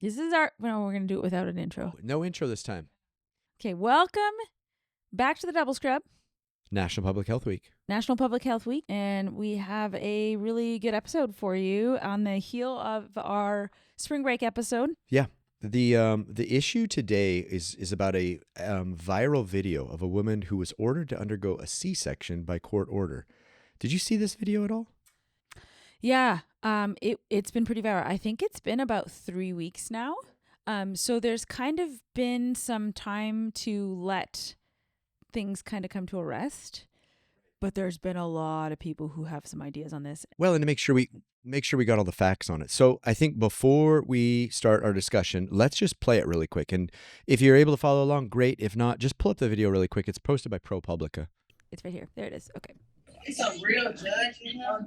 This is our... No, we're going to do it without an intro. No intro this time. Okay, welcome back to the Double Scrub. National Public Health Week. National Public Health Week. And we have a really good episode for you on the heel of our spring break episode. Yeah. The issue today is about a viral video of a woman who was ordered to undergo a C-section by court order. Did you see this video at all? Yeah, it's been pretty viral. I think it's been about 3 weeks now. So there's kind of been some time to let things kind of come to a rest, but there's been a lot of people who have some ideas on this. Well, and to make sure we got all the facts on it. So I think before we start our discussion, let's just play it really quick. And if you're able to follow along, great. If not, just pull up the video really quick. It's posted by ProPublica. It's right here. There it is. Okay. It's a real judge, you know?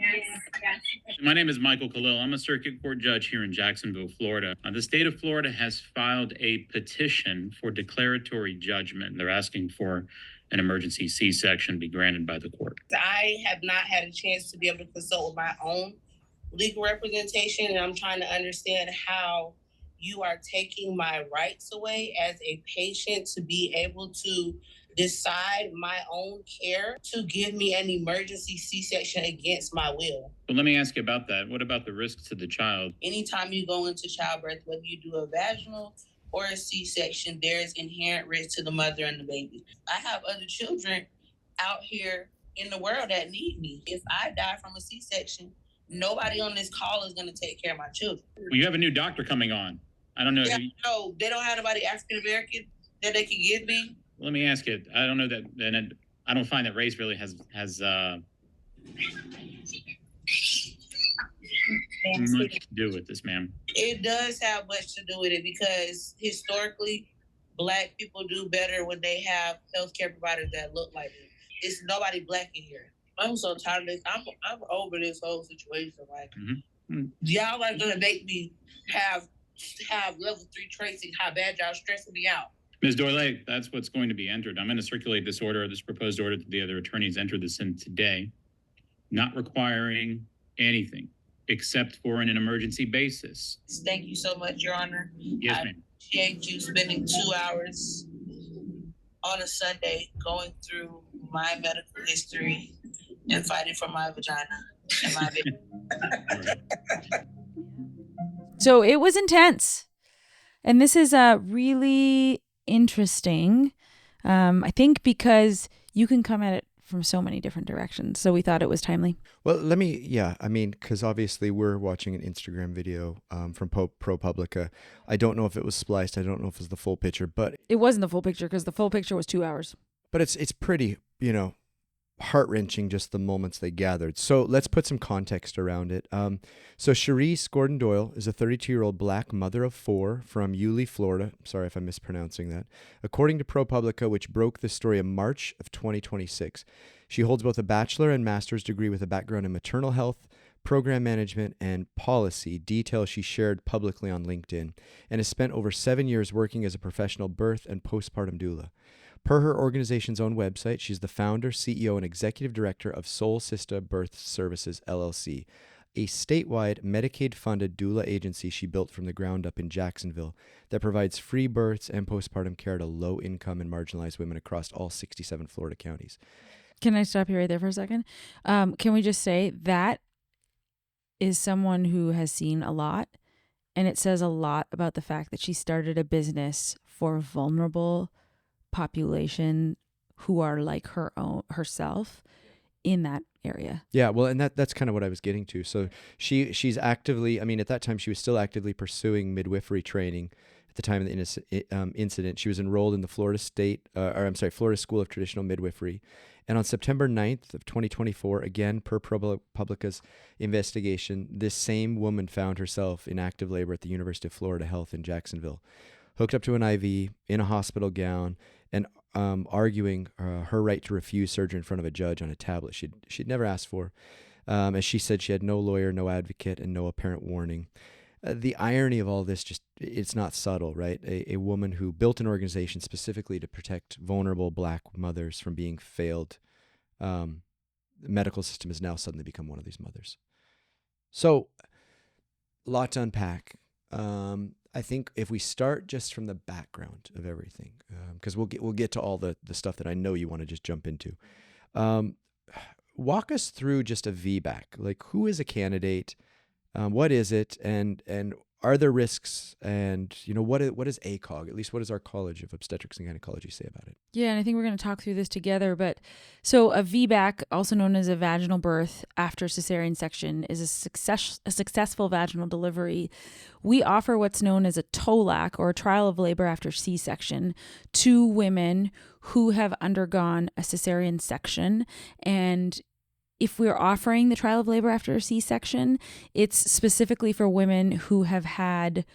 My name is Michael Khalil. I'm a circuit court judge here in Jacksonville, Florida. The state of Florida has filed a petition for declaratory judgment. They're asking for an emergency C-section be granted by the court. I have not had a chance to be able to consult with my own legal representation, and I'm trying to understand how you are taking my rights away as a patient to be able to decide my own care, to give me an emergency C-section against my will. But let me ask you about that. What about the risks to the child? Anytime you go into childbirth, whether you do a vaginal or a C-section, there's inherent risk to the mother and the baby. I have other children out here in the world that need me. If I die from a C-section, nobody on this call is going to take care of my children. Well, you have a new doctor coming on. I don't know. Yeah, no, they don't have nobody African American that they can give me. Let me ask you. I don't know that, and I don't find that race really has much to do with this, ma'am. It does have much to do with it because historically, Black people do better when they have healthcare providers that look like me. It's nobody Black in here. I'm so tired of this. I'm over this whole situation. Like, y'all are gonna make me have level 3 tracing. How bad y'all stressing me out. Ms. Doyle, that's what's going to be entered. I'm going to circulate this order, this proposed order, to the other attorneys. Enter this in today, not requiring anything except for an emergency basis. Thank you so much, Your Honor. Yes, ma'am. I appreciate you spending 2 hours on a Sunday going through my medical history and fighting for my vagina and my baby. So it was intense. And this is really interesting, I think, because you can come at it from so many different directions. So we thought it was timely. Well, because obviously we're watching an Instagram video from ProPublica. I don't know if it was spliced. I don't know if it was the full picture, but It wasn't the full picture because the full picture was 2 hours. But it's pretty, heart-wrenching, just the moments they gathered. So let's put some context around it. So Cherise Gordon Doyle is a 32-year-old Black mother of 4 from Yulee, Florida. Sorry if I'm mispronouncing that. According to ProPublica, which broke the story in March of 2026, she holds both a bachelor and master's degree with a background in maternal health, program management, and policy, details she shared publicly on LinkedIn, and has spent over 7 years working as a professional birth and postpartum doula. Per her organization's own website, she's the founder, CEO, and executive director of Soul Sister Birth Services, LLC, a statewide Medicaid-funded doula agency she built from the ground up in Jacksonville that provides free births and postpartum care to low-income and marginalized women across all 67 Florida counties. Can I stop you right there for a second? Can we just say that is someone who has seen a lot, and it says a lot about the fact that she started a business for vulnerable population who are like herself in that area. Yeah, well, and that's kind of what I was getting to. So she's actively, at that time she was still actively pursuing midwifery training. At the time of the incident, she was enrolled in the Florida School of Traditional Midwifery. And on September 9th of 2024, again, per ProPublica's investigation, this same woman found herself in active labor at the University of Florida Health in Jacksonville, hooked up to an IV, in a hospital gown, and arguing her right to refuse surgery in front of a judge on a tablet she'd never asked for. As she said, she had no lawyer, no advocate, and no apparent warning. The irony of all this, it's not subtle, right? A woman who built an organization specifically to protect vulnerable Black mothers from being failed. The medical system has now suddenly become one of these mothers. So, a lot to unpack. I think if we start just from the background of everything, because we'll get to all the stuff that I know you want to just jump into. Walk us through just a VBAC. Like, who is a candidate? What is it? And are there risks? And what is ACOG? At least what does our College of Obstetrics and Gynecology say about it? Yeah, and I think we're going to talk through this together. But so a VBAC, also known as a vaginal birth after cesarean section, is a successful vaginal delivery. We offer what's known as a TOLAC, or a trial of labor after C-section, to women who have undergone a cesarean section. And if we're offering the trial of labor after a C-section, it's specifically for women who have had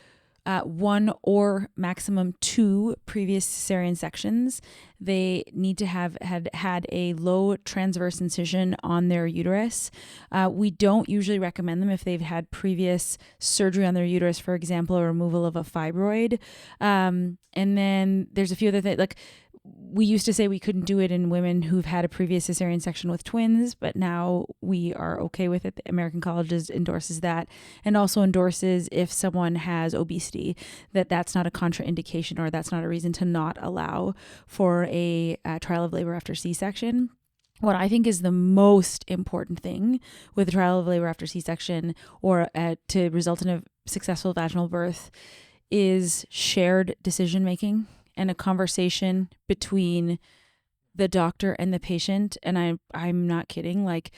one or maximum two previous cesarean sections. They need to have had a low transverse incision on their uterus. We don't usually recommend them if they've had previous surgery on their uterus, for example, a removal of a fibroid. And then there's a few other things, like we used to say we couldn't do it in women who've had a previous cesarean section with twins, but now we are okay with it. The American College endorses that, and also endorses if someone has obesity, that's not a contraindication, or that's not a reason to not allow for a trial of labor after C-section. What I think is the most important thing with a trial of labor after C-section, or to result in a successful vaginal birth, is shared decision-making and a conversation between the doctor and the patient. And I'm not kidding. Like,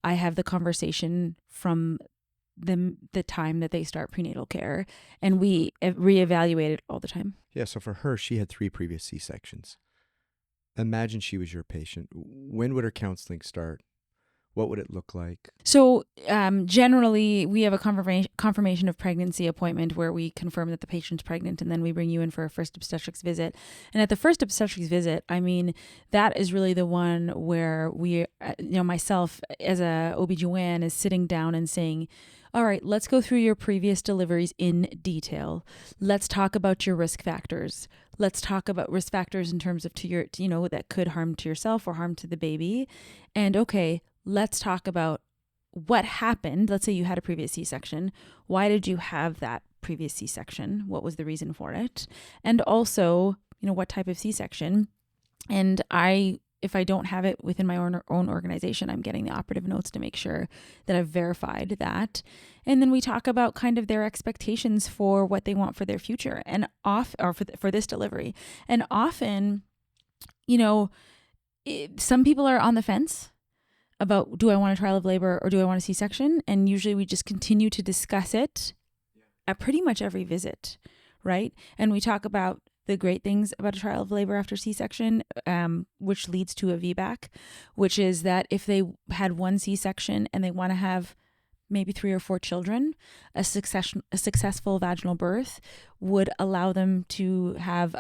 I have the conversation from the time that they start prenatal care, and we reevaluate it all the time. Yeah. So for her, she had 3 previous C-sections. Imagine she was your patient. When would her counseling start? What would it look like? So generally, we have a confirmation of pregnancy appointment where we confirm that the patient's pregnant, and then we bring you in for a first obstetrics visit. And at the first obstetrics visit, I mean, that is really the one where we, myself as a OB/GYN is sitting down and saying, all right, let's go through your previous deliveries in detail. Let's talk about your risk factors. Let's talk about risk factors in terms of that could harm to yourself or harm to the baby. And okay, let's talk about what happened. Let's say you had a previous C-section. Why did you have that previous C-section? What was the reason for it? And also, what type of C-section? And if I don't have it within my own organization, I'm getting the operative notes to make sure that I've verified that. And then we talk about kind of their expectations for what they want for their future and for this delivery. And often, some people are on the fence about, do I want a trial of labor or do I want a C-section? And usually we just continue to discuss it at pretty much every visit, right? And we talk about the great things about a trial of labor after C-section, which leads to a VBAC, which is that if they had one C-section and they want to have maybe 3 or 4 children, a successful vaginal birth would allow them to have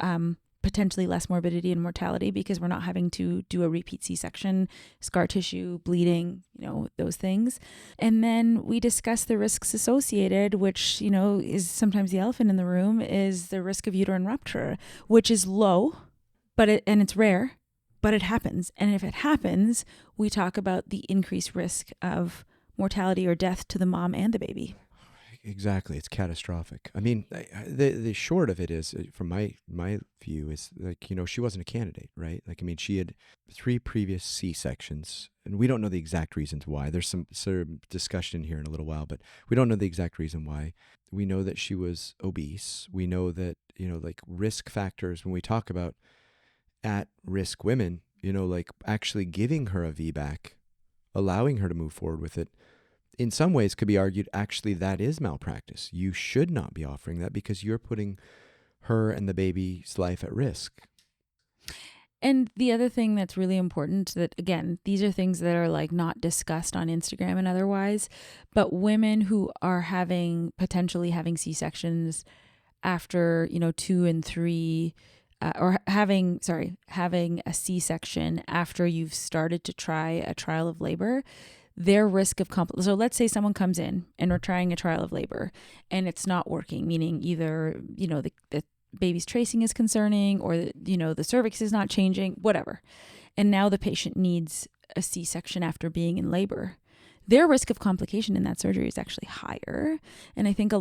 potentially less morbidity and mortality, because we're not having to do a repeat C-section, scar tissue, bleeding, those things. And then we discuss the risks associated, which, is sometimes the elephant in the room, is the risk of uterine rupture, which is low, and it's rare, but it happens. And if it happens, we talk about the increased risk of mortality or death to the mom and the baby. Exactly. It's catastrophic. I mean, the short of it is, from my view, is like, she wasn't a candidate, right? Like, I mean, she had 3 previous C-sections, and we don't know the exact reasons why. There's some sort of discussion here in a little while, but we don't know the exact reason why. We know that she was obese. We know that, like, risk factors, when we talk about at-risk women, like actually giving her a VBAC, allowing her to move forward with it, in some ways could be argued, actually, that is malpractice. You should not be offering that because you're putting her and the baby's life at risk. And the other thing that's really important, that again, these are things that are like not discussed on Instagram and otherwise, but women who are potentially having C-sections after, 2 and 3, or having a C-section after you've started to try a trial of labor, their risk of so let's say someone comes in and we're trying a trial of labor and it's not working, meaning either, the baby's tracing is concerning, or, the cervix is not changing, whatever. And now the patient needs a C-section after being in labor. their risk of complication in that surgery is actually higher. And I think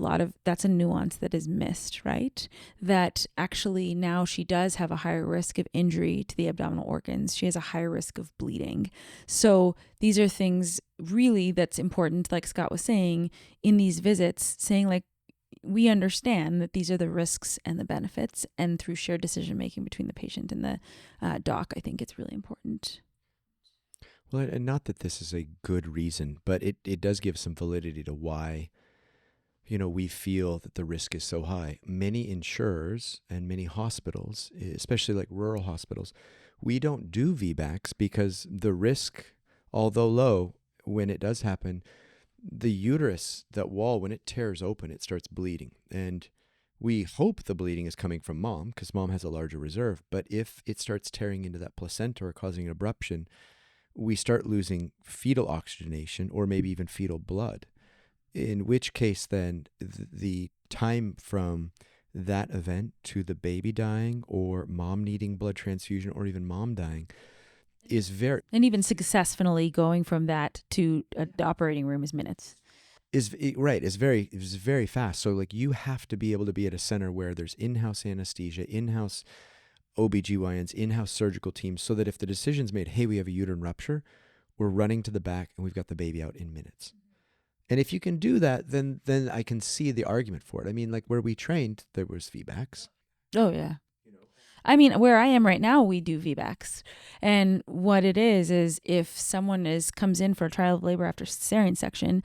that's a nuance that is missed, right? That actually now she does have a higher risk of injury to the abdominal organs. She has a higher risk of bleeding. So these are things really that's important, like Scott was saying, in these visits, saying like, we understand that these are the risks and the benefits, and through shared decision making between the patient and the doc, I think it's really important. Well, and not that this is a good reason, but it does give some validity to why, we feel that the risk is so high. Many insurers and many hospitals, especially like rural hospitals, we don't do VBACs because the risk, although low, when it does happen, the uterus, that wall, when it tears open, it starts bleeding. And we hope the bleeding is coming from mom because mom has a larger reserve. But if it starts tearing into that placenta or causing an abruption, we start losing fetal oxygenation or maybe even fetal blood, in which case then the time from that event to the baby dying or mom needing blood transfusion or even mom dying is very... And even successfully going from that to the operating room is minutes. Is very fast. So like you have to be able to be at a center where there's in-house anesthesia, in-house OBGYNs, in-house surgical teams, so that if the decision's made, hey, we have a uterine rupture, we're running to the back and we've got the baby out in minutes. And if you can do that, then I can see the argument for it. I mean, like where we trained, there was VBACs. Oh, yeah. I mean, where I am right now, we do VBACs. And what it is if someone comes in for a trial of labor after cesarean section,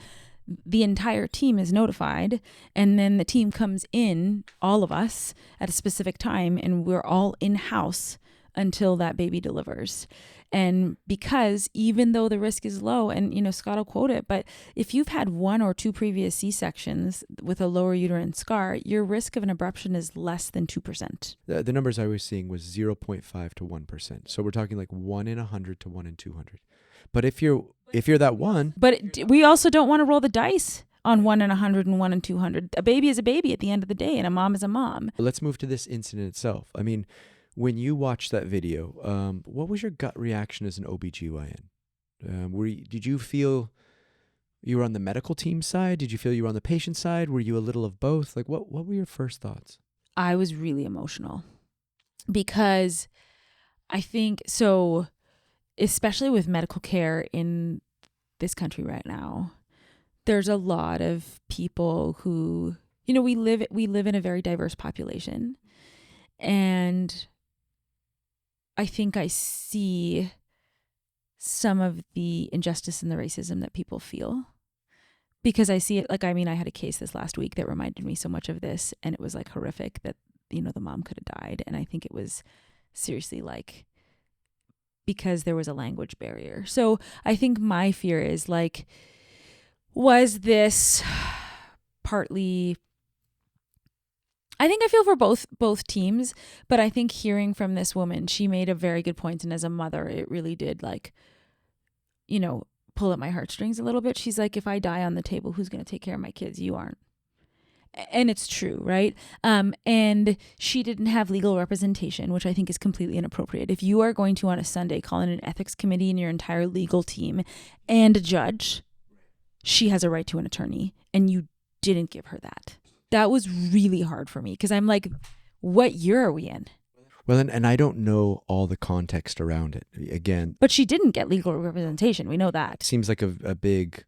the entire team is notified, and then the team comes in, all of us, at a specific time, and we're all in-house until that baby delivers. And because even though the risk is low, and Scott will quote it, but if you've had 1 or 2 previous C-sections with a lower uterine scar, your risk of an abruption is less than 2%. The numbers I was seeing was 0.5 to 1%. So we're talking like 1 in 100 to 1 in 200. But if you're that one... But we also don't want to roll the dice on 1 in 100 and 1 in 200. A baby is a baby at the end of the day, and a mom is a mom. Let's move to this incident itself. I mean, when you watched that video, what was your gut reaction as an OBGYN? Did you feel you were on the medical team side? Did you feel you were on the patient side? Were you a little of both? Like, what were your first thoughts? I was really emotional because I think so, especially with medical care in this country right now, there's a lot of people who, we live in a very diverse population. And I think I see some of the injustice and the racism that people feel because I see it. Like, I mean, I had a case this last week that reminded me so much of this, and it was like horrific that, the mom could have died. And I think it was seriously like, because there was a language barrier. So I think my fear is like, was this partly... I think I feel for both teams, but I think hearing from this woman, she made a very good point. And as a mother, it really did pull at my heartstrings a little bit. She's like, if I die on the table, who's going to take care of my kids? You aren't. And it's true, right? And she didn't have legal representation, which I think is completely inappropriate. If you are going to, on a Sunday, call in an ethics committee and your entire legal team and a judge, she has a right to an attorney, and you didn't give her that. That was really hard for me because I'm like, what year are we in? Well, and I don't know all the context around it. Again, but she didn't get legal representation. We know that. Seems like a big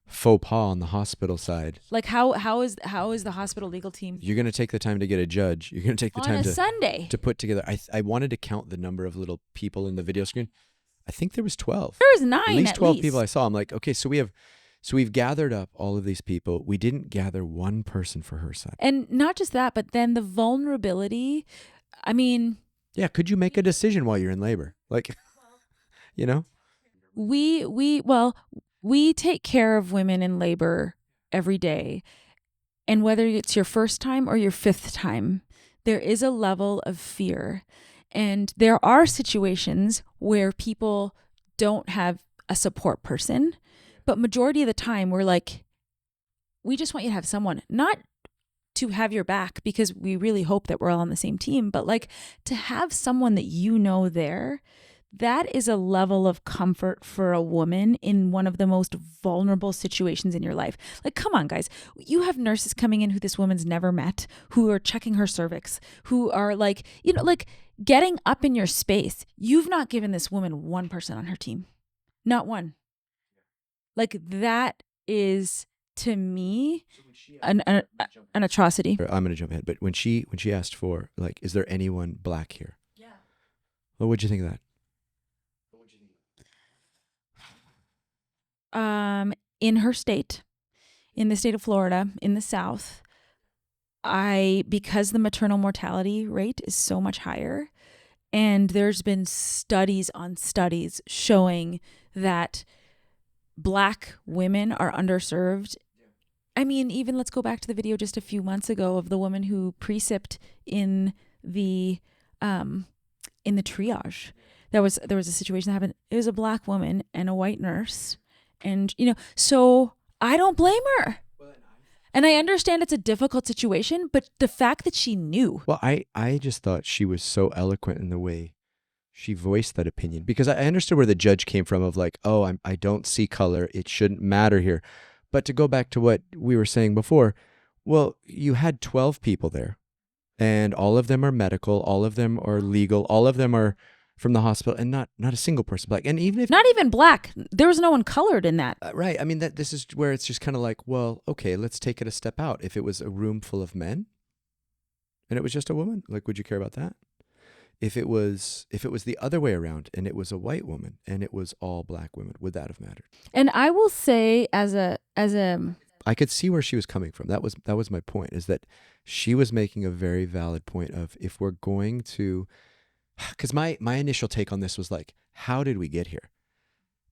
faux pas on the hospital side. Like how is the hospital legal team? You're going to take the time to get a judge. You're going to take the time on a Sunday to put together. I wanted to count the number of little people in the video screen. I think there was 12. There was 9. At least 12 people I saw. I'm like, okay, so we've gathered up all of these people. We didn't gather one person for her side. And not just that, but then the vulnerability. I mean, yeah, could you make a decision while you're in labor? Like, we take care of women in labor every day. And whether it's your first time or your 5th time, there is a level of fear. And there are situations where people don't have a support person. But majority of the time, we're like, we just want you to have someone, not to have your back because we really hope that we're all on the same team, but like to have someone that there that is a level of comfort for a woman in one of the most vulnerable situations in your life. Like, come on, guys. You have nurses coming in who this woman's never met, who are checking her cervix, who are like, like getting up in your space. You've not given this woman one person on her team. Not one. Like, that is, to me, an atrocity. I'm going to jump ahead, but when she asked for, like, is there anyone black here? Yeah. Well, what'd you think of that? In her state, in the state of Florida, in the South, because the maternal mortality rate is so much higher, and there's been studies on studies showing that Black women are underserved. I mean, even let's go back to the video just a few months ago of the woman who precipped in the triage. There was a situation that happened. It was a Black woman and a white nurse. And, so I don't blame her. And I understand it's a difficult situation, but the fact that she knew. Well, I just thought she was so eloquent in the way she voiced that opinion, because I understood where the judge came from of like, oh, I don't see color. It shouldn't matter here. But to go back to what we were saying before, well, you had 12 people there and all of them are medical. All of them are legal. All of them are from the hospital, and not a single person black. And even if not even black, there was no one colored in that. Right. I mean, this is where it's just kind of like, well, okay, let's take it a step out. If it was a room full of men and it was just a woman, like, would you care about that? If it was the other way around and it was a white woman and it was all black women, would that have mattered? And I will say as a I could see where she was coming from. That was my point, is that she was making a very valid point of, if we're going to, because my initial take on this was like, how did we get here?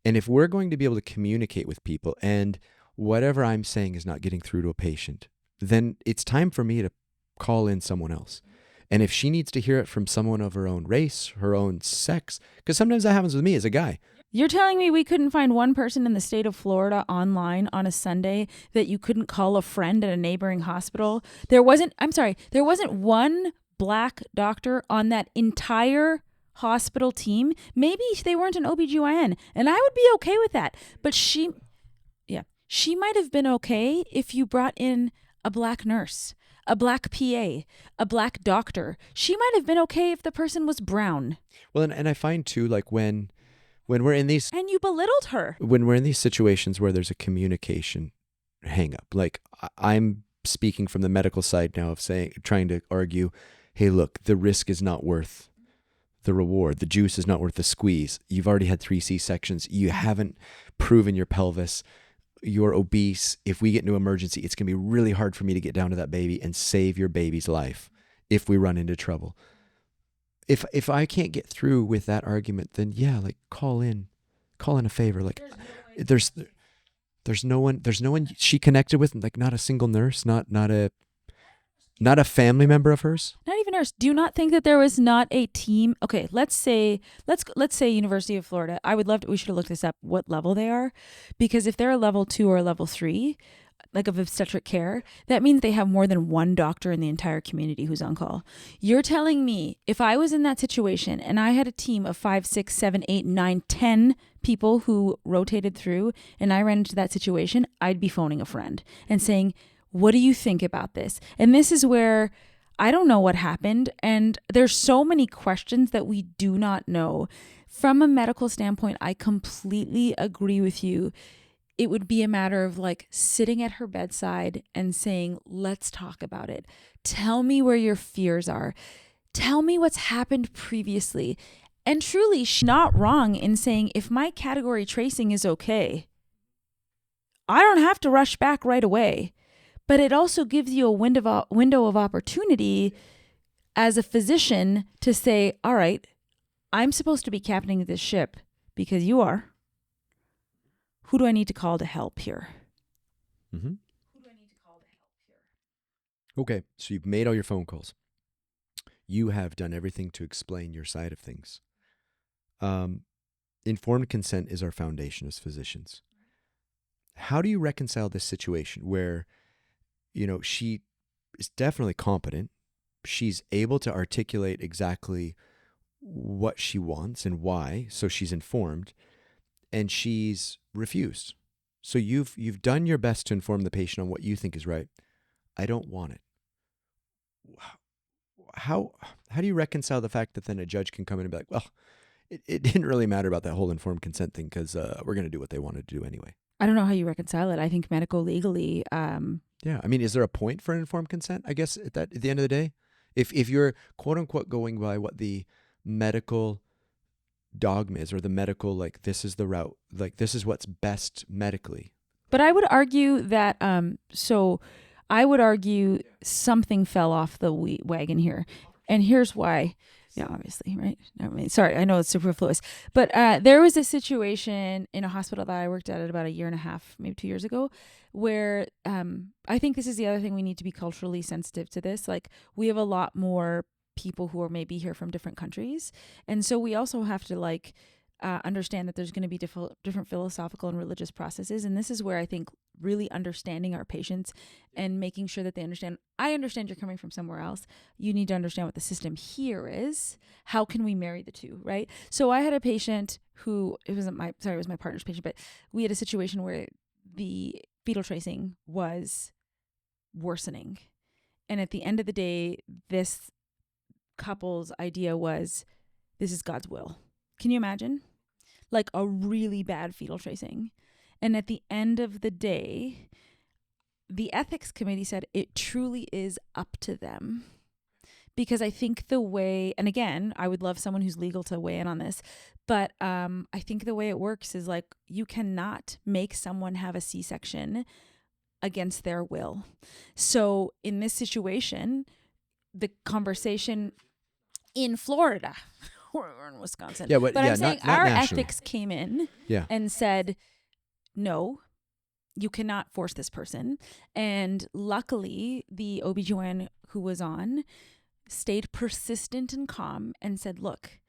And if we're going to be able to communicate with people and whatever I'm saying is not getting through to a patient, then it's time for me to call in someone else. And if she needs to hear it from someone of her own race, her own sex, because sometimes that happens with me as a guy. You're telling me we couldn't find one person in the state of Florida online on a Sunday that you couldn't call a friend at a neighboring hospital? There wasn't one Black doctor on that entire hospital team. Maybe they weren't an OBGYN, and I would be okay with that. But she might have been okay if you brought in a Black nurse, a Black PA, a Black doctor. She might have been okay if the person was brown. Well, and I find too, like when we're in these, and you belittled her. When we're in these situations where there's a communication hang up, like I'm speaking from the medical side now of trying to argue, hey, look, the risk is not worth the reward. The juice is not worth the squeeze. You've already had 3 C-sections. You haven't proven your pelvis. You're obese. If we get into emergency, it's going to be really hard for me to get down to that baby and save your baby's life if we run into trouble. If I can't get through with that argument, then yeah, like call in a favor. Like there's no one she connected with, like not a single nurse, not a family member of hers. Not even nurse. Do you not think that there was not a team? Okay, let's say University of Florida. We should have looked this up, what level they are, because if they're a level 2 or a level 3, like of obstetric care, that means they have more than one doctor in the entire community who's on call. You're telling me if I was in that situation and I had a team of 5, 6, 7, 8, 9, 10 people who rotated through, and I ran into that situation, I'd be phoning a friend and saying, what do you think about this? And this is where I don't know what happened. And there's so many questions that we do not know. From a medical standpoint, I completely agree with you. It would be a matter of like sitting at her bedside and saying, let's talk about it. Tell me where your fears are. Tell me what's happened previously. And truly, she's not wrong in saying, if my category tracing is okay, I don't have to rush back right away. But it also gives you a window of opportunity as a physician to say, all right, I'm supposed to be captaining this ship because you are. Who do I need to call to help here? Mm-hmm. Okay, so you've made all your phone calls. You have done everything to explain your side of things. Informed consent is our foundation as physicians. How do you reconcile this situation where, she is definitely competent. She's able to articulate exactly what she wants and why, so she's informed, and she's refused. So you've done your best to inform the patient on what you think is right. I don't want it. How do you reconcile the fact that then a judge can come in and be like, well, it didn't really matter about that whole informed consent thing because we're going to do what they wanted to do anyway? I don't know how you reconcile it. I think medical legally. Yeah, I mean, is there a point for informed consent? I guess at the end of the day, if you're quote unquote going by what the medical dogma is, or the medical, like, this is the route, like, this is what's best medically. But I would argue that I would argue something fell off the wagon here, and here's why. Yeah, obviously, right? I mean, sorry, I know it's superfluous, but there was a situation in a hospital that I worked at about a year and a half, maybe 2 years ago, where I think this is the other thing, we need to be culturally sensitive to this. Like, we have a lot more people who are maybe here from different countries, and so we also have to understand that there's going to be different philosophical and religious processes, and this is where I think really understanding our patients and making sure that they understand. I understand you're coming from somewhere else. You need to understand what the system here is. How can we marry the two, right? So I had a patient who, it was my partner's patient, but we had a situation where the fetal tracing was worsening, and at the end of the day, this couple's idea was, this is God's will. Can you imagine? Like a really bad fetal tracing. And at the end of the day, the ethics committee said it truly is up to them. Because I think the way, and again, I would love someone who's legal to weigh in on this, but I think the way it works is like, you cannot make someone have a C-section against their will. So in this situation, the conversation in Florida, or in Wisconsin. Yeah, but I'm saying not our national. ethics came in Yeah. and said, no, you cannot force this person. And luckily, the OBGYN who was on stayed persistent and calm and said, look,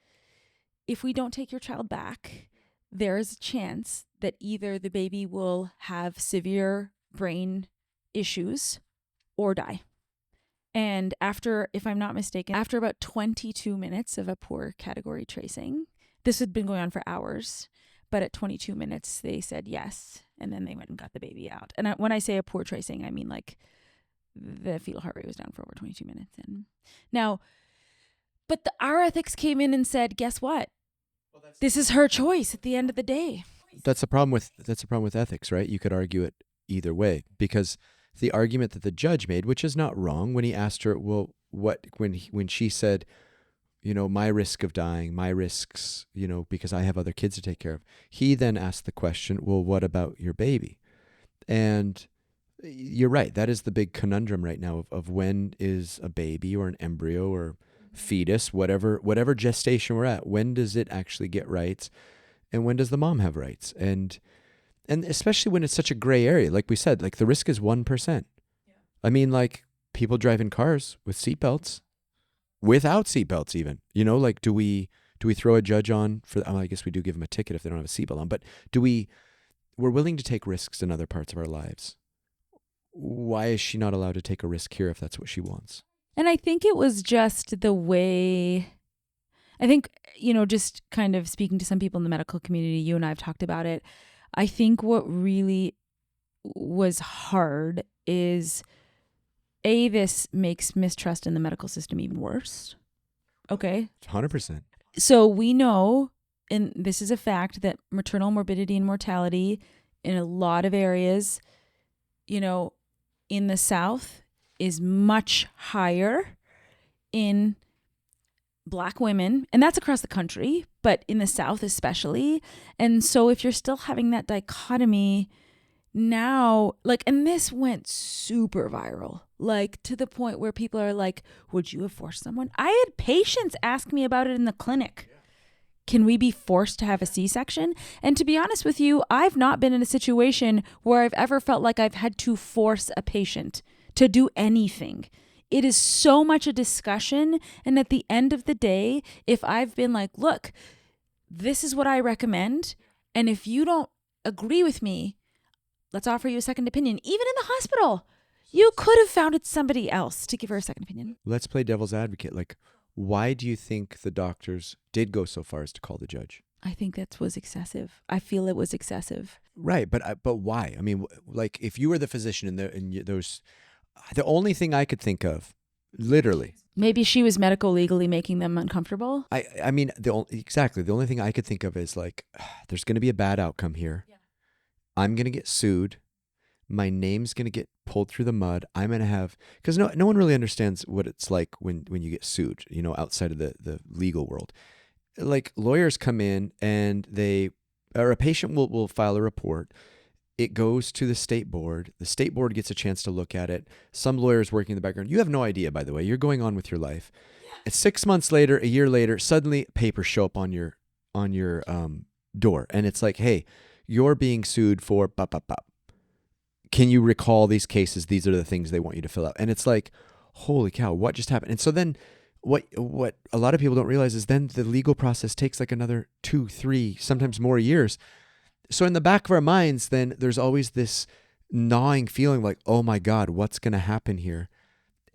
if we don't take your child back, there is a chance that either the baby will have severe brain issues or die. And after, if I'm not mistaken, after about 22 minutes of a poor category tracing, this had been going on for hours, but at 22 minutes, they said yes. And then they went and got the baby out. And when I say a poor tracing, I mean like the fetal heart rate was down for over 22 minutes. And now, but our ethics came in and said, guess what? This is her choice at the end of the day. That's the problem with ethics, right? You could argue it either way, because the argument that the judge made, which is not wrong, when he asked her, well, when she said, my risk of dying, my risks, because I have other kids to take care of, he then asked the question, well, what about your baby? And you're right. That is the big conundrum right now of when is a baby or an embryo or fetus, whatever gestation we're at, when does it actually get rights, and when does the mom have rights? And especially when it's such a gray area, like we said, like the risk is 1%. Yeah. I mean, like people driving cars with seatbelts, without seatbelts even, like do we throw a judge on for, I guess we do give them a ticket if they don't have a seatbelt on, but we're willing to take risks in other parts of our lives. Why is she not allowed to take a risk here if that's what she wants? And I think it was just the way, I think, just kind of speaking to some people in the medical community, you and I have talked about it. I think what really was hard is, this makes mistrust in the medical system even worse. Okay. 100%. So we know, and this is a fact, that maternal morbidity and mortality in a lot of areas, in the South is much higher in Black women, and that's across the country, but in the South especially. And so if you're still having that dichotomy now, and this went super viral, to the point where people are like, would you have forced someone? I had patients ask me about it in the clinic. Can we be forced to have a C-section? And to be honest with you, I've not been in a situation where I've ever felt like I've had to force a patient to do anything. It is so much a discussion. And at the end of the day, if I've been like, look, this is what I recommend, and if you don't agree with me, let's offer you a second opinion. Even in the hospital, you could have found it somebody else to give her a second opinion. Let's play devil's advocate. Why do you think the doctors did go so far as to call the judge? I think that was excessive. I feel it was excessive. Right, but why? I mean, like if you were the physician the only thing I could think of, literally. Maybe she was medical legally making them uncomfortable. I mean, the only thing I could think of is like, there's going to be a bad outcome here. Yeah. I'm going to get sued. My name's going to get pulled through the mud. I'm going to have, because no one really understands what it's like when you get sued, outside of the legal world. Like lawyers come in and a patient will file a report. It goes to the state board. The state board gets a chance to look at it. Some lawyers working in the background. You have no idea, by the way. You're going on with your life. Yeah. 6 months later, a year later, suddenly papers show up on your door, and it's like, hey, you're being sued for bop, bop, bop. Can you recall these cases? These are the things they want you to fill out. And it's like, holy cow, what just happened? And so then what a lot of people don't realize is then the legal process takes like another 2, 3, sometimes more years. So in the back of our minds, then there's always this gnawing feeling like, oh my God, what's going to happen here?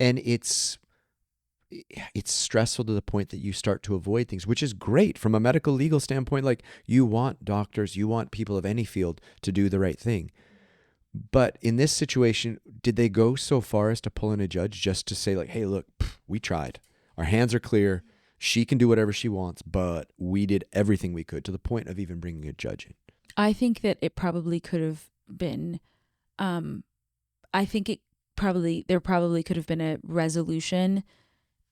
And it's stressful to the point that you start to avoid things, which is great from a medical legal standpoint. Like you want doctors, you want people of any field to do the right thing. But in this situation, did they go so far as to pull in a judge just to say like, hey, look, we tried. Our hands are clear. She can do whatever she wants, but we did everything we could, to the point of even bringing a judge in. I think that it probably could have been, there probably could have been a resolution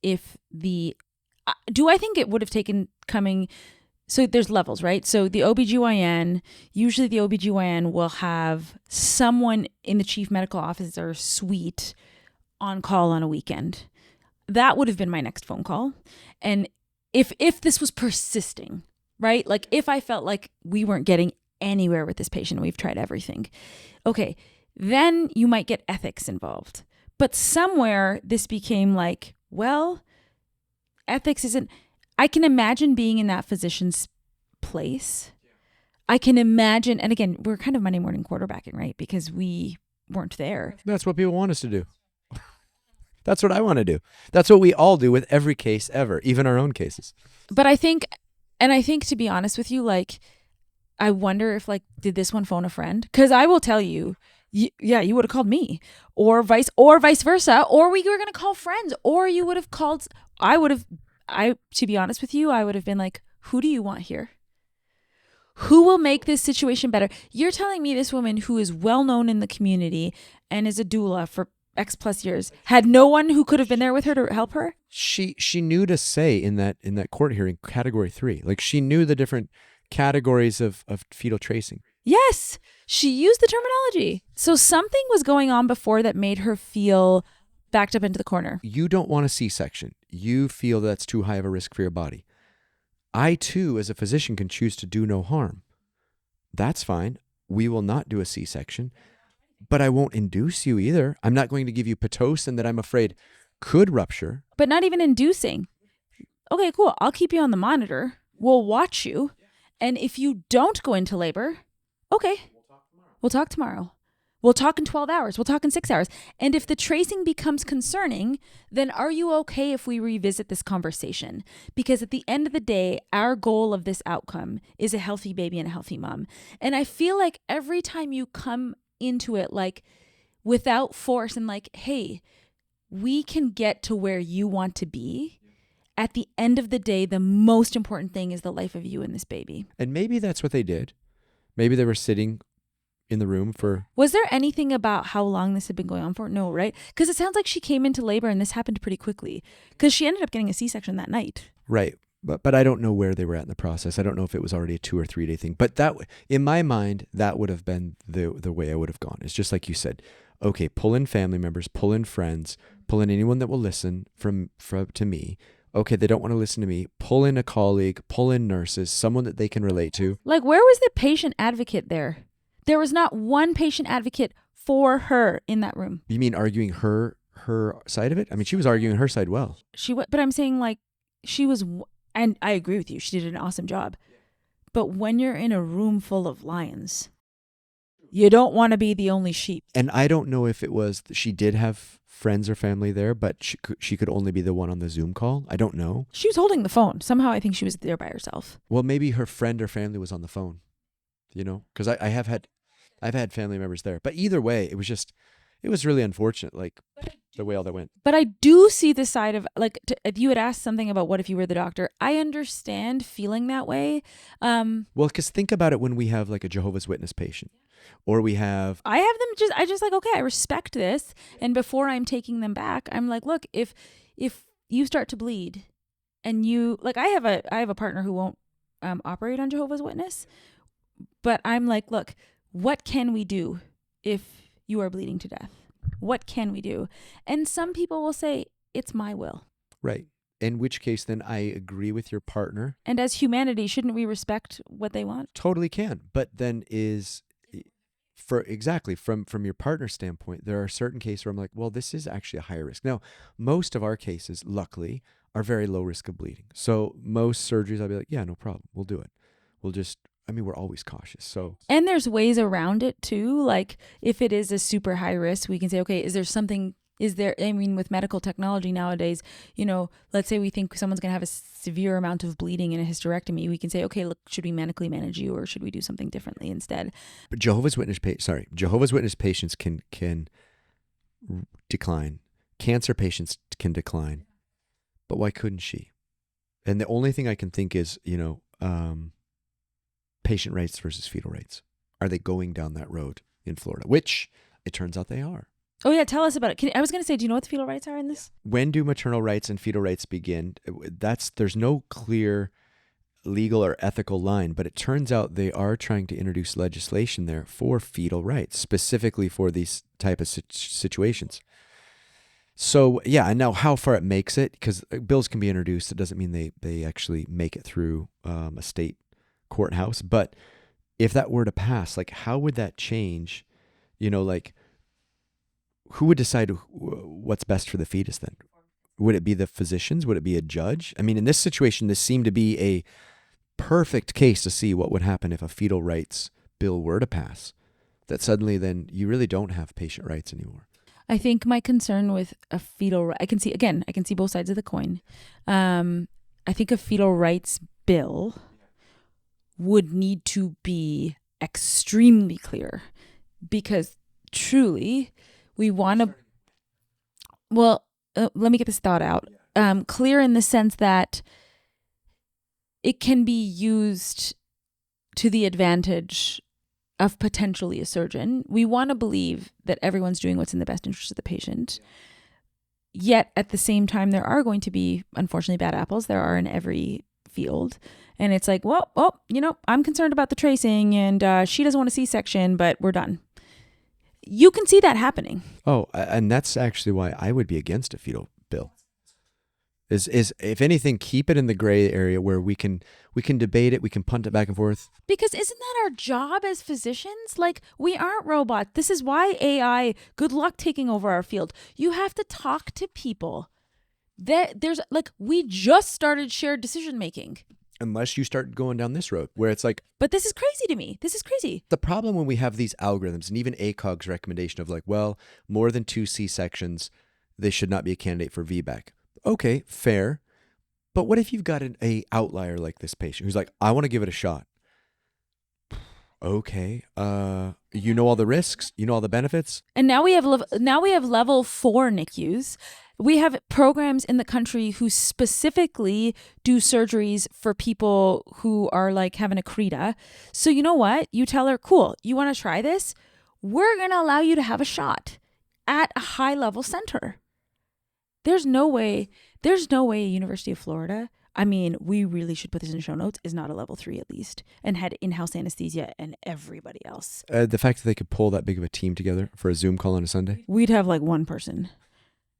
if I think it would have taken so there's levels, right? So usually the OBGYN will have someone in the chief medical officer suite on call on a weekend. That would have been my next phone call. And if this was persisting, right? Like if I felt like we weren't getting anywhere with this patient, we've tried everything. Okay, then you might get ethics involved. But somewhere this became like, well, ethics isn't, I can imagine being in that physician's place. I can imagine, and again, we're kind of Monday morning quarterbacking, right? Because we weren't there. That's what people want us to do. That's what I want to do. That's what we all do with every case ever, even our own cases. But I think to be honest with you, like, I wonder if like, did this one phone a friend? Because I will tell you, you would have called me, or vice versa, or we were going to call friends, or you would have called. To be honest with you, I would have been like, who do you want here? Who will make this situation better? You're telling me this woman who is well known in the community and is a doula for X plus years had no one who could have been there with her to help her? She knew to say in that court hearing, category 3, like she knew the different categories of fetal tracing. Yes, she used the terminology. So something was going on before that made her feel backed up into the corner. You don't want a C-section. You feel that's too high of a risk for your body. I too, as a physician, can choose to do no harm. That's fine. We will not do a C-section, but I won't induce you either. I'm not going to give you Pitocin that I'm afraid could rupture. But not even inducing. Okay, cool. I'll keep you on the monitor. We'll watch you. And if you don't go into labor, okay, we'll talk tomorrow. We'll talk in 12 hours. We'll talk in 6 hours. And if the tracing becomes concerning, then are you okay if we revisit this conversation? Because at the end of the day, our goal of this outcome is a healthy baby and a healthy mom. And I feel like every time you come into it, like without force and like, hey, we can get to where you want to be. At the end of the day, the most important thing is the life of you and this baby. And maybe that's what they did. Maybe they were sitting in the room for... Was there anything about how long this had been going on for? No, right? Because it sounds like she came into labor and this happened pretty quickly. Because she ended up getting a C-section that night. Right. But I don't know where they were at in the process. I don't know if it was already a 2 or 3 day thing. But that, in my mind, that would have been the way I would have gone. It's just like you said. Okay, pull in family members, pull in friends, pull in anyone that will listen to me. Okay, they don't want to listen to me. Pull in a colleague, pull in nurses, someone that they can relate to. Like, where was the patient advocate there? There was not one patient advocate for her in that room. You mean arguing her side of it? I mean, she was arguing her side well. But I'm saying like she was, and I agree with you. She did an awesome job. But when you're in a room full of lions, you don't want to be the only sheep. And I don't know if it was, she did have friends or family there, but she could only be the one on the Zoom call. I don't know. She was holding the phone. Somehow I think she was there by herself. Well, maybe her friend or family was on the phone, because I've had family members there. But either way, it was really unfortunate, like the way all that went. But I do see the side of, like, if you had asked something about what if you were the doctor, I understand feeling that way. Well, because think about it when we have like a Jehovah's Witness patient, or we have... I have them I just like, okay, I respect this. And before I'm taking them back, I'm like, look, if you start to bleed and you, like, I have a partner who won't operate on Jehovah's Witness, but I'm like, look, what can we do if you are bleeding to death? What can we do? And some people will say, it's my will. Right. In which case, then I agree with your partner. And as humanity, shouldn't we respect what they want? Totally can. But then from your partner's standpoint, there are certain cases where I'm like, well, this is actually a higher risk. Now, most of our cases, luckily, are very low risk of bleeding. So most surgeries, I'll be like, yeah, no problem. We'll do it. We're always cautious. So, and there's ways around it too. Like if it is a super high risk, we can say, okay, with medical technology nowadays, let's say we think someone's going to have a severe amount of bleeding in a hysterectomy. We can say, okay, look, should we medically manage you, or should we do something differently instead? But Jehovah's Witness patients can decline. Cancer patients can decline. But why couldn't she? And the only thing I can think is, patient rights versus fetal rights. Are they going down that road in Florida? Which it turns out they are. Oh yeah, tell us about it. I was going to say, do you know what the fetal rights are in this? When do maternal rights and fetal rights begin? There's no clear legal or ethical line, but it turns out they are trying to introduce legislation there for fetal rights, specifically for these type of situations. So yeah, and now how far it makes it, because bills can be introduced, it doesn't mean they actually make it through a state courthouse. But if that were to pass, like, how would that change? Who would decide what's best for the fetus then? Would it be the physicians? Would it be a judge? I mean, in this situation, this seemed to be a perfect case to see what would happen if a fetal rights bill were to pass. That suddenly then you really don't have patient rights anymore. I think my concern with a fetal, I can see both sides of the coin. I think a fetal rights bill would need to be extremely clear, because truly we want to, let me get this thought out. Clear in the sense that it can be used to the advantage of potentially a surgeon. We want to believe that everyone's doing what's in the best interest of the patient. Yet at the same time, there are going to be, unfortunately, bad apples. There are in every field. And it's like, I'm concerned about the tracing, and she doesn't want a C-section, but we're done. You can see that happening. Oh, and that's actually why I would be against a fetal bill. Is if anything, keep it in the gray area where we can debate it, we can punt it back and forth. Because isn't that our job as physicians? Like, we aren't robots. This is why AI, good luck taking over our field. You have to talk to people. We just started shared decision making. Unless you start going down this road where it's like... But this is crazy to me. This is crazy. The problem when we have these algorithms, and even ACOG's recommendation of like, well, more than 2 C-sections, they should not be a candidate for VBAC. Okay, fair. But what if you've got a outlier like this patient who's like, I want to give it a shot. Okay, you know all the risks, you know all the benefits. And now we have level 4 NICUs. We have programs in the country who specifically do surgeries for people who are like having a CREDA. So you know what? You tell her, cool, you want to try this? We're going to allow you to have a shot at a high level center. There's no way University of Florida, I mean, we really should put this in show notes, is not a level 3 at least, and had in-house anesthesia and everybody else. The fact that they could pull that big of a team together for a Zoom call on a Sunday? We'd have like one person.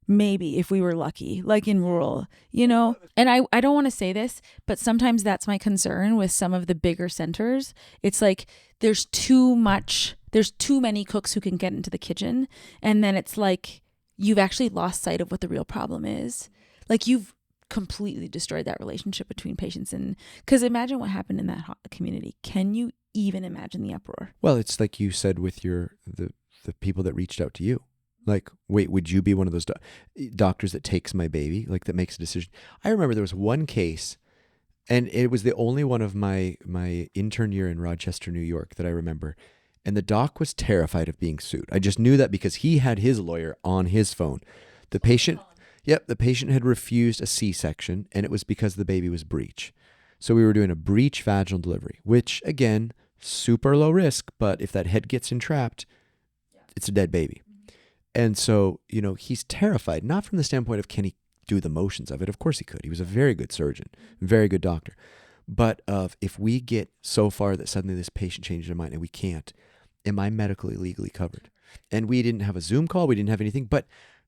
Maybe if we were lucky, like in rural, And I don't want to say this, but sometimes that's my concern with some of the bigger centers. It's like there's too many cooks who can get into the kitchen. And then it's like you've actually lost sight of what the real problem is. Like you've completely destroyed that relationship between patients because imagine what happened in that community. Can you even imagine the uproar? Well, it's like you said with the people that reached out to you. Like, wait, would you be one of those doctors that takes my baby, like that makes a decision? I remember there was one case, and it was the only one of my intern year in Rochester, New York that I remember. And the doc was terrified of being sued. I just knew that because he had his lawyer on his phone. The patient had refused a C-section, and it was because the baby was breech. So we were doing a breech vaginal delivery, which again, super low risk, but if that head gets entrapped, it's a dead baby. And so, he's terrified, not from the standpoint of can he do the motions of it. Of course he could. He was a very good surgeon, very good doctor. But if we get so far that suddenly this patient changes their mind and we can't, am I medically legally covered? And we didn't have a Zoom call. We didn't have anything, but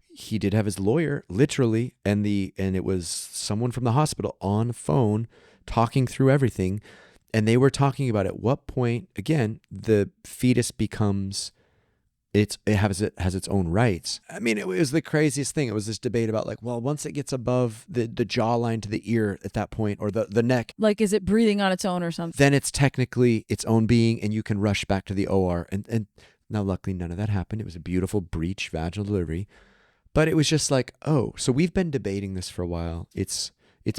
he did have his lawyer literally. And it was someone from the hospital on the phone talking through everything. And they were talking about at what point, again, the fetus becomes, it has its own rights. I mean, it was the craziest thing. It was this debate about like, well, once it gets above the jawline to the ear at that point, or the neck. Like, is it breathing on its own or something? Then it's technically its own being and you can rush back to the OR. And now luckily none of that happened. It was a beautiful breech vaginal delivery. But it was just like, oh, so we've been debating this for a while. It's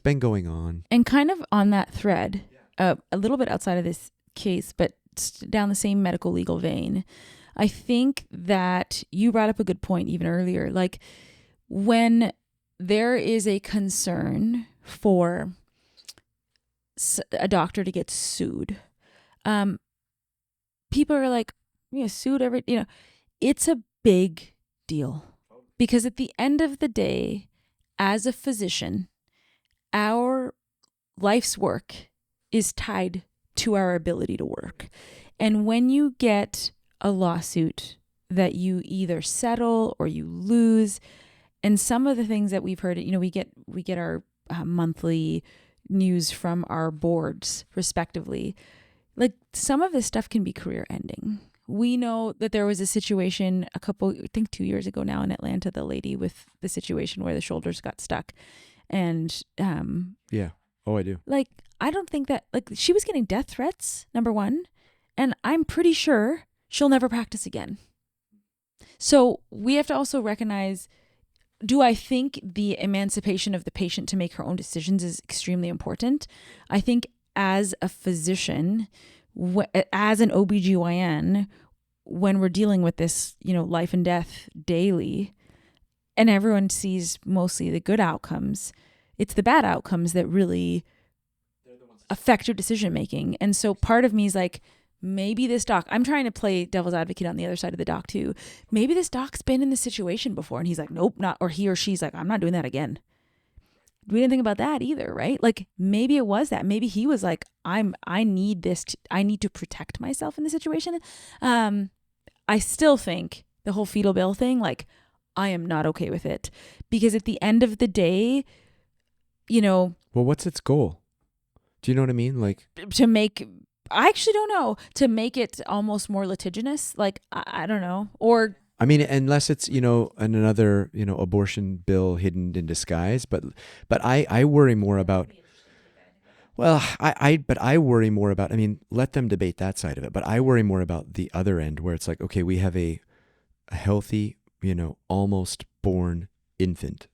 been going on. And kind of on that thread, a little bit outside of this case, but down the same medical legal vein, I think that you brought up a good point even earlier. Like, when there is a concern for a doctor to get sued, people are like, sued every, it's a big deal. Because at the end of the day, as a physician, our life's work is tied to our ability to work. And when you get a lawsuit that you either settle or you lose, and some of the things that we've heard, we get our monthly news from our boards respectively. Like, some of this stuff can be career ending. We know that there was a situation I think 2 years ago now in Atlanta, the lady with the situation where the shoulders got stuck. And yeah. Oh, I do. Like, I don't think that, like, she was getting death threats, number one, and I'm pretty sure she'll never practice again. So we have to also recognize, do I think the emancipation of the patient to make her own decisions is extremely important? I think as a physician, as an OBGYN, when we're dealing with this, life and death daily, and everyone sees mostly the good outcomes, it's the bad outcomes that really affect your decision making. And so part of me is like, maybe this doc, I'm trying to play devil's advocate on the other side of the doc too. Maybe this doc's been in this situation before and he's like, nope, not, or he or she's like, I'm not doing that again. We didn't think about that either, right? Like, maybe it was that. Maybe he was like, I need to protect myself in this situation. I still think the whole fetal bill thing, like, I am not okay with it, because at the end of the day, well, what's its goal? Do you know what I mean? Like, I actually don't know, to make it almost more litigious. Like, I don't know. Or, I mean, unless it's, another, abortion bill hidden in disguise. But I worry more about, well, I worry more about, let them debate that side of it. But I worry more about the other end, where it's like, okay, we have a healthy, almost born infant.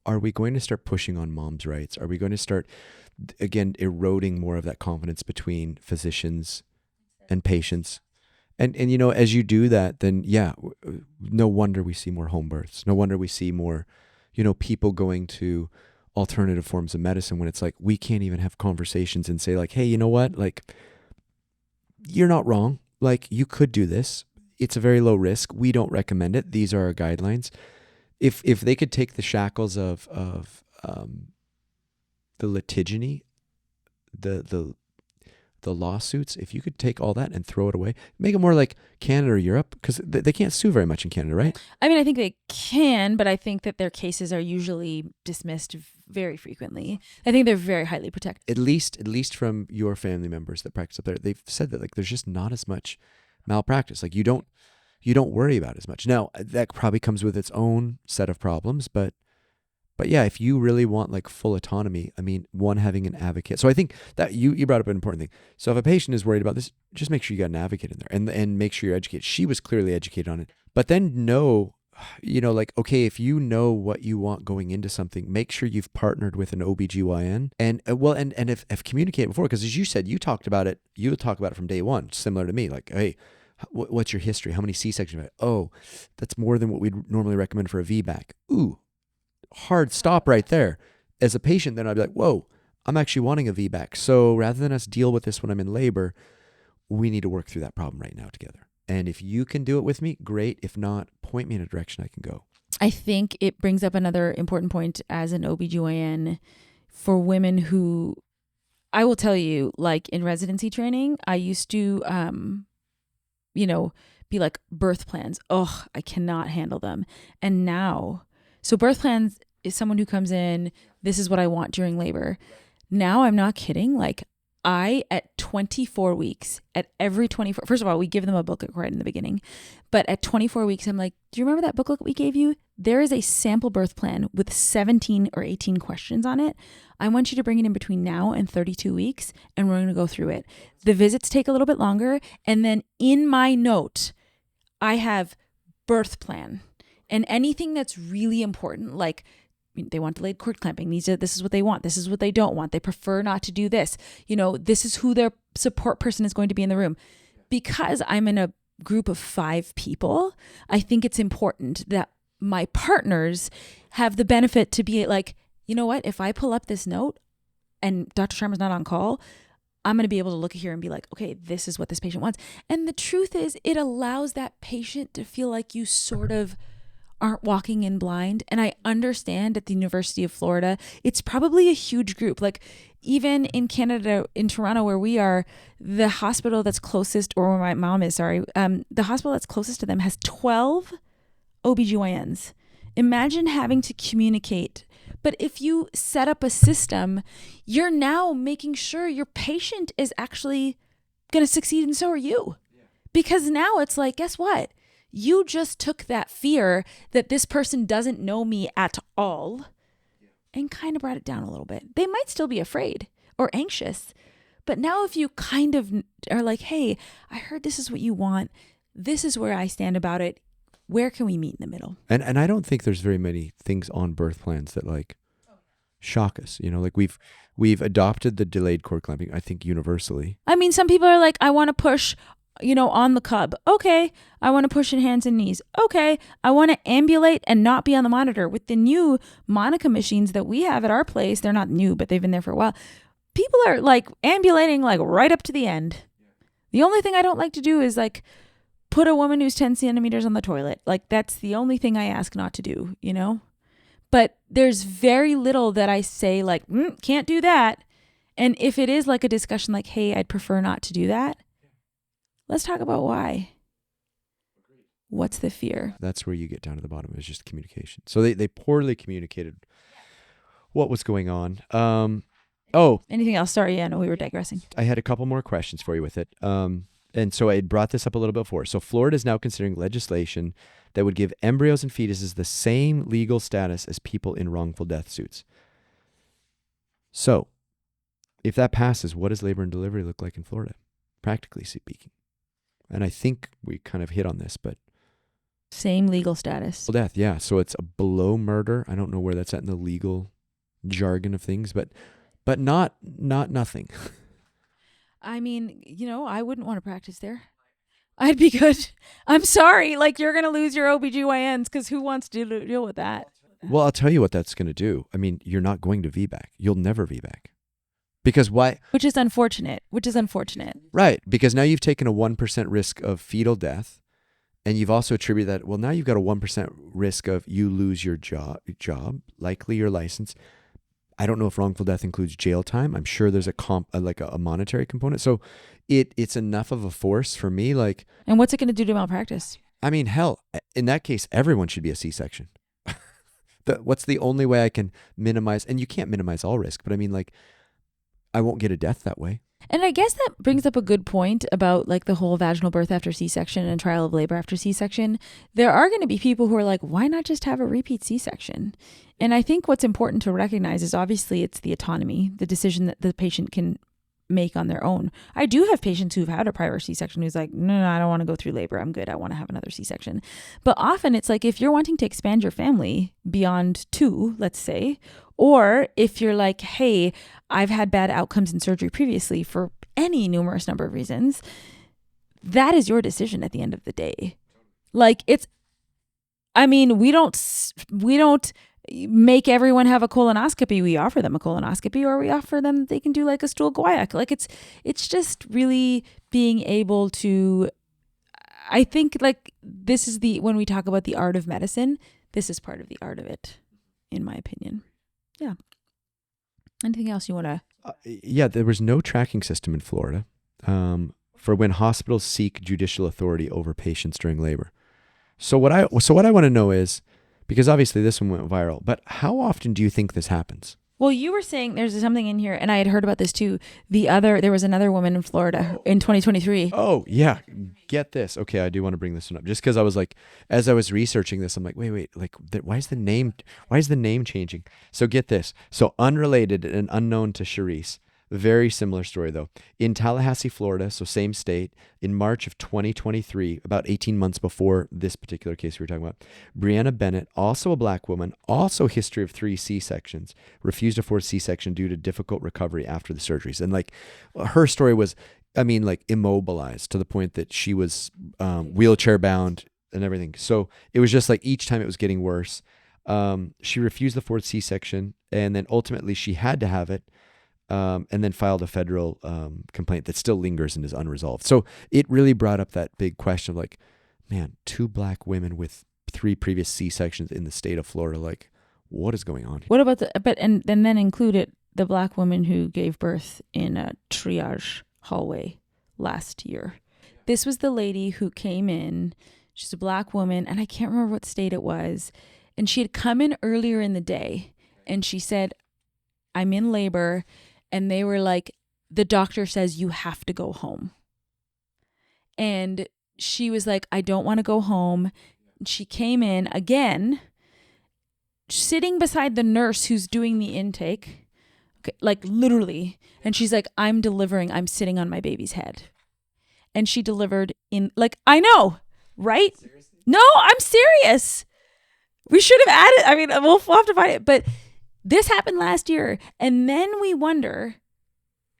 Are we going to start pushing on mom's rights? Are we going to start, again, eroding more of that confidence between physicians and patients? And as you do that, then no wonder we see more home births. No wonder we see more, people going to alternative forms of medicine, when it's like, we can't even have conversations and say like, hey, you know what? Like, you're not wrong. Like, you could do this. It's a very low risk. We don't recommend it. These are our guidelines. If they could take the shackles of the litigony, the lawsuits, if you could take all that and throw it away, make it more like Canada or Europe, because they can't sue very much in Canada, right? I think they can, but I think that their cases are usually dismissed very frequently. I think they're very highly protected. At least from your family members that practice up there, they've said that, like, there's just not as much malpractice. Like, you don't worry about it as much. Now, that probably comes with its own set of problems, but yeah, if you really want like full autonomy, one, having an advocate. So I think that you brought up an important thing. So if a patient is worried about this, just make sure you got an advocate in there and make sure you're educated. She was clearly educated on it. But then know like, okay, if you know what you want going into something, make sure you've partnered with an OBGYN and if communicated before, because as you said, you talk about it from day one, similar to me, like, hey, what's your history? How many C-sections? Oh, that's more than what we'd normally recommend for a VBAC. Ooh, hard stop right there. As a patient, then I'd be like, whoa, I'm actually wanting a VBAC. So rather than us deal with this when I'm in labor, we need to work through that problem right now together. And if you can do it with me, great. If not, point me in a direction I can go. I think it brings up another important point as an OBGYN for women who, I will tell you, like in residency training, I used to, be like, birth plans. Oh, I cannot handle them. And now, so birth plans is someone who comes in, this is what I want during labor. Now I'm not kidding. Like at 24 weeks, at every 24, first of all, we give them a booklet right in the beginning, but at 24 weeks, I'm like, do you remember that booklet we gave you? There is a sample birth plan with 17 or 18 questions on it. I want you to bring it in between now and 32 weeks, and we're going to go through it. The visits take a little bit longer. And then in my note, I have birth plan and anything that's really important, like they want delayed cord clamping. This is what they want. This is what they don't want. They prefer not to do this. This is who their support person is going to be in the room. Because I'm in a group of 5 people, I think it's important that my partners have the benefit to be like, you know what? If I pull up this note and Dr. Sharma's not on call, I'm going to be able to look here and be like, okay, this is what this patient wants. And the truth is, it allows that patient to feel like you sort of aren't walking in blind. And I understand at the University of Florida, it's probably a huge group. Like even in Canada, in Toronto, where we are, the hospital that's closest, or where my mom is, the hospital that's closest to them has 12 OBGYNs. Imagine having to communicate. But if you set up a system, you're now making sure your patient is actually going to succeed, and so are you. Because now it's like, guess what? You just took that fear that this person doesn't know me at all and kind of brought it down a little bit. They might still be afraid or anxious, but now if you kind of are like, hey, I heard this is what you want. This is where I stand about it. Where can we meet in the middle? And I don't think there's very many things on birth plans that like shock us. Like we've adopted the delayed cord clamping, I think, universally. I mean, some people are like, I want to push on the cub. Okay. I want to push in hands and knees. Okay. I want to ambulate and not be on the monitor. With the new Monica machines that we have at our place, they're not new, but they've been there for a while. People are like ambulating like right up to the end. The only thing I don't like to do is like put a woman who's 10 centimeters on the toilet. Like that's the only thing I ask not to do, But there's very little that I say like, can't do that. And if it is like a discussion like, hey, I'd prefer not to do that. Let's talk about why. What's the fear? That's where you get down to the bottom. It's just communication. So they poorly communicated what was going on. Anything else? Sorry, no, we were digressing. I had a couple more questions for you with it. And so I had brought this up a little bit before. So Florida is now considering legislation that would give embryos and fetuses the same legal status as people in wrongful death suits. So if that passes, what does labor and delivery look like in Florida, practically speaking? And I think we kind of hit on this, but same legal status. Death, yeah. So it's a below murder. I don't know where that's at in the legal jargon of things, but not nothing. I mean, I wouldn't want to practice there. I'd be good. I'm sorry. Like, you're going to lose your OBGYNs because who wants to deal with that? Well, I'll tell you what that's going to do. I mean, you're not going to VBAC. You'll never VBAC. Because why? Which is unfortunate. Right. Because now you've taken a 1% risk of fetal death, and you've also attributed that, well, now you've got a 1% risk of you lose your job, likely your license. I don't know if wrongful death includes jail time. I'm sure there's a monetary component. So it's enough of a force for me. Like, and what's it going to do to malpractice? I mean, hell, in that case, everyone should be a C-section. What's the only way I can minimize? And you can't minimize all risk, but I mean, like, I won't get a death that way. And I guess that brings up a good point about like the whole vaginal birth after C-section and trial of labor after C-section. There are going to be people who are like, why not just have a repeat C-section? And I think what's important to recognize is obviously it's the autonomy, the decision that the patient can make on their own. I do have patients who've had a prior C-section who's like, no, I don't want to go through labor. I'm good. I want to have another C-section. But often it's like, if you're wanting to expand your family beyond 2, let's say, or if you're like, hey, I've had bad outcomes in surgery previously for any numerous number of reasons, that is your decision at the end of the day. Like we don't make everyone have a colonoscopy. We offer them a colonoscopy, or we offer them, they can do like a stool guaiac. Like it's just really being able to, I think like this is when we talk about the art of medicine, this is part of the art of it, in my opinion. Yeah. Anything else you want to? Yeah, there was no tracking system in Florida for when hospitals seek judicial authority over patients during labor. So what I want to know is, because obviously this one went viral, but how often do you think this happens? Well, you were saying there's something in here, and I had heard about this too. There was another woman in Florida in 2023. Oh, yeah. Get this. Okay, I do want to bring this one up. Just because I was like, as I was researching this, I'm like, wait, like, why is the name changing? So get this. So unrelated and unknown to Cherise. Very similar story though. In Tallahassee, Florida, so same state, in March of 2023, about 18 months before this particular case we were talking about, Brianna Bennett, also a black woman, also history of 3 C-sections, refused a 4th C-section due to difficult recovery after the surgeries. And like her story was, like immobilized to the point that she was wheelchair bound and everything. So it was just like each time it was getting worse. She refused the 4th C-section, and then ultimately she had to have it. And then filed a federal complaint that still lingers and is unresolved. So it really brought up that big question of like, man, 2 black women with 3 previous C-sections in the state of Florida. Like, what is going on here? What about and then included the black woman who gave birth in a triage hallway last year. This was the lady who came in. She's a black woman, and I can't remember what state it was. And she had come in earlier in the day, and she said, I'm in labor. And they were like, the doctor says you have to go home. And she was like, I don't want to go home. She came in again, sitting beside the nurse who's doing the intake, okay, like literally. And she's like, I'm delivering. I'm sitting on my baby's head. And she delivered in, like, I know, right? Seriously? No, I'm serious. We should have added, we'll have to find it. But this happened last year. And then we wonder,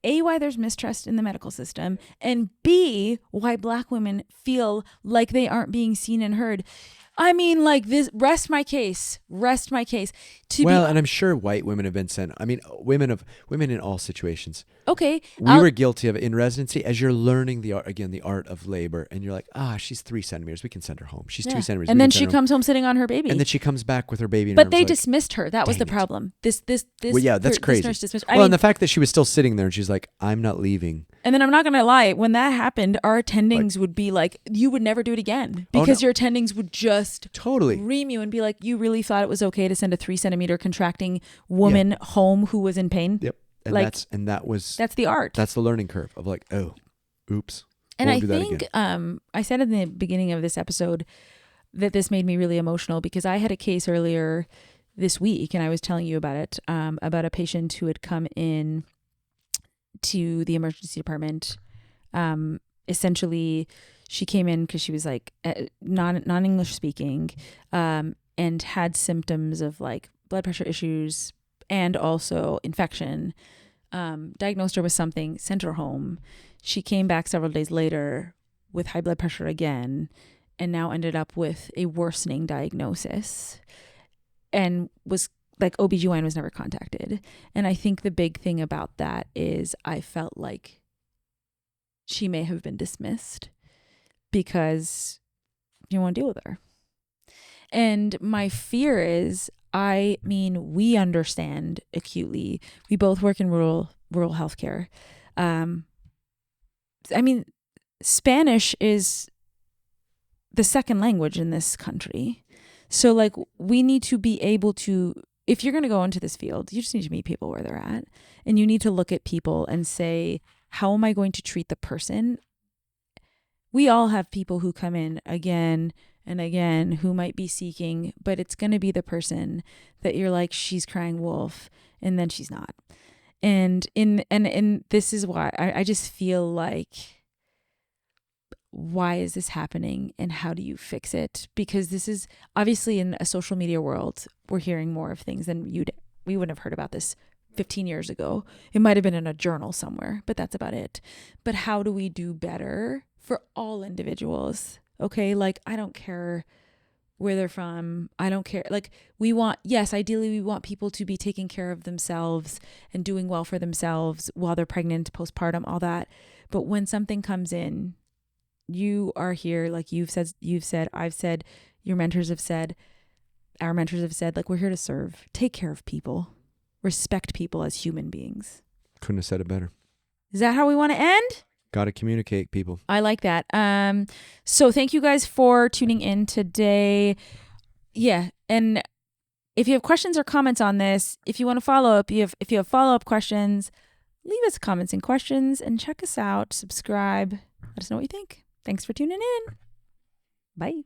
A, why there's mistrust in the medical system, and B, why black women feel like they aren't being seen and heard. Like this, rest my case. And I'm sure white women have been sent. Women in all situations. Okay. We were guilty of it in residency as you're learning the art of labor, and you're like, she's 3 centimeters. We can send her home. She's 2 centimeters. And then she comes home sitting on her baby. And then she comes back with her baby. But they dismissed her. That was the problem. This. Well, yeah, that's crazy. Nurse dismissed. And the fact that she was still sitting there and she's like, I'm not leaving. And then I'm not going to lie. When that happened, our attendings would be like, you would never do it again, because your attendings would just totally ream you and be like, you really thought it was okay to send a 3-centimeter contracting woman home who was in pain? Yep. And that's the art. That's the learning curve of like, oh, oops. And I think I said in the beginning of this episode that this made me really emotional, because I had a case earlier this week, and I was telling you about it, about a patient who had come in to the emergency department. Essentially, she came in because she was like non-English speaking, and had symptoms of like blood pressure issues and also infection. Diagnosed her with something, sent her home. She came back several days later with high blood pressure again, and now ended up with a worsening diagnosis, and was like, OBGYN was never contacted. And I think the big thing about that is I felt like she may have been dismissed because you don't want to deal with her. And my fear is, we understand acutely. We both work in rural healthcare. Spanish is the second language in this country. So like, we need to be able to, if you're going to go into this field, you just need to meet people where they're at, and you need to look at people and say, how am I going to treat the person? We all have people who come in again and again who might be seeking, but it's going to be the person that you're like, she's crying wolf, and then she's not. And this is why I just feel like, why is this happening and how do you fix it? Because this is obviously, in a social media world, we're hearing more of things than we wouldn't have heard about this 15 years ago. It might have been in a journal somewhere, but that's about it. But how do we do better for all individuals? Okay, like, I don't care where they're from. I don't care. Like, ideally we want people to be taking care of themselves and doing well for themselves while they're pregnant, postpartum, all that. But when something comes in, you are here, like you've said, I've said, your mentors have said, our mentors have said, like, we're here to serve, take care of people, respect people as human beings. Couldn't have said it better. Is that how we want to end? Got to communicate, people. I like that. So thank you guys for tuning in today. Yeah. And if you have questions or comments on this, if you want to follow up, if you have follow-up questions, leave us comments and questions and check us out. Subscribe. Let us know what you think. Thanks for tuning in. Bye.